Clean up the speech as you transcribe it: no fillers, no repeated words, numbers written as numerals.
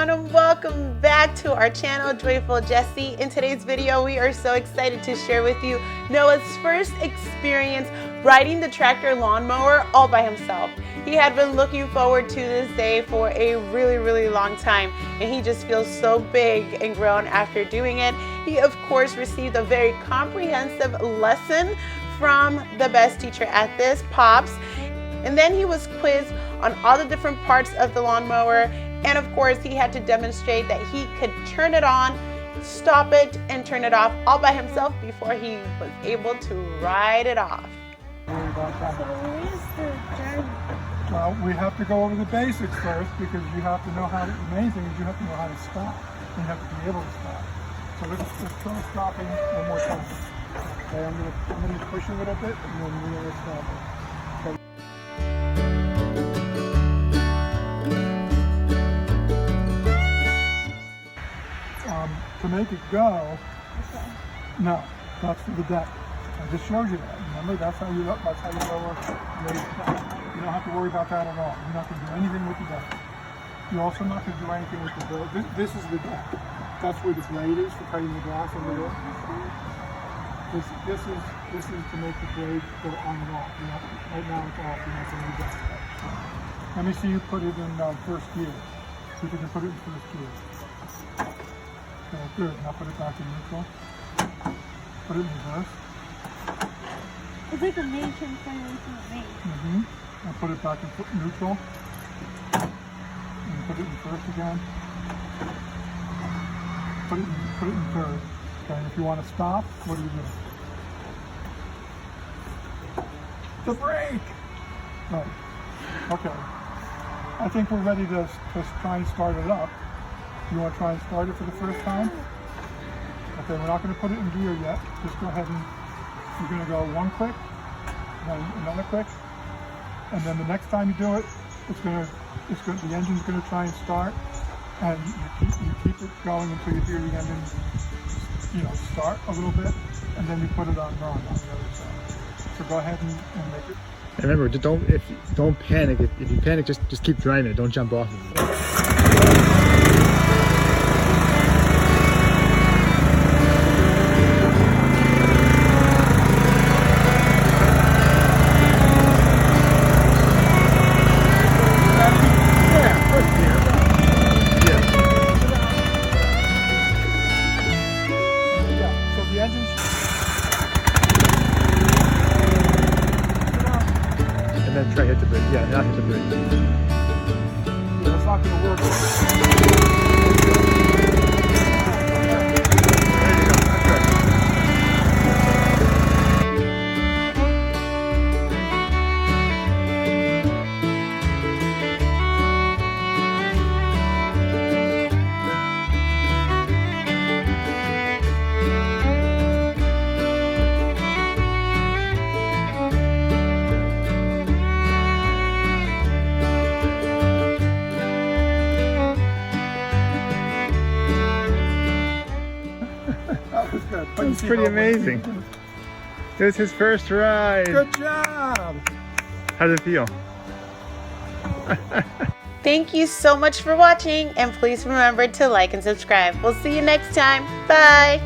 everyone, and welcome back to our channel, Joyful Jessie. In today's video, we are so excited to share with you Noah's first experience riding the tractor lawnmower all by himself. He had been looking forward to this day for a really long time, and he just feels so big and grown after doing it. He, of course, received a very comprehensive lesson from the best teacher at this, Pops. And then he was quizzed on all the different parts of the lawnmower. And of course, he had to demonstrate that he could turn it on, stop it, and turn it off all by himself before he was able to ride it off. Well, we have to go over the basics first because you have to know how, the main thing is you have to know how to stop. And you have to be able to stop. So let's try stopping one more time. Okay, I'm gonna push a little bit and then we're gonna stop it. Okay. To make it go, no, that's for the deck. I just showed you that. Remember, that's how you lower raise it down. You don't have to worry about that at all. You're not going to do anything with the deck. You're also not going to do anything with the blade. This is the deck. That's where the blade is for cutting the grass over there. This is to make the blade go on and off. Right now it's off. You're not going to do that. Let me see you put it in first gear. See if you can put it in first gear. Okay, good. Now put it back in neutral. Put it in reverse. It's like a main transformation of main. Now put it back in neutral. And put it in first again. Put it in third. Okay, and if you want to stop, what do you do? The brake! Right. Okay. I think we're ready to try and start it up. You want to try and start it for the first time? Okay, we're not going to put it in gear yet. Just go ahead and you're going to go one click, then another click, and then the next time you do it, the engine's going to try and start, and you keep it going until you hear the engine, start a little bit, and then you put it on run on the other side. So go ahead and make it. And remember, don't panic. If you panic, just keep driving it. Don't jump off of it. And then try hit the brake. Yeah, not hit the brake. Yeah, that's not going to work. That's pretty amazing. It was his first ride. Good job. How did it feel? Thank you so much for watching, and please remember to like and subscribe. We'll see you next time. Bye!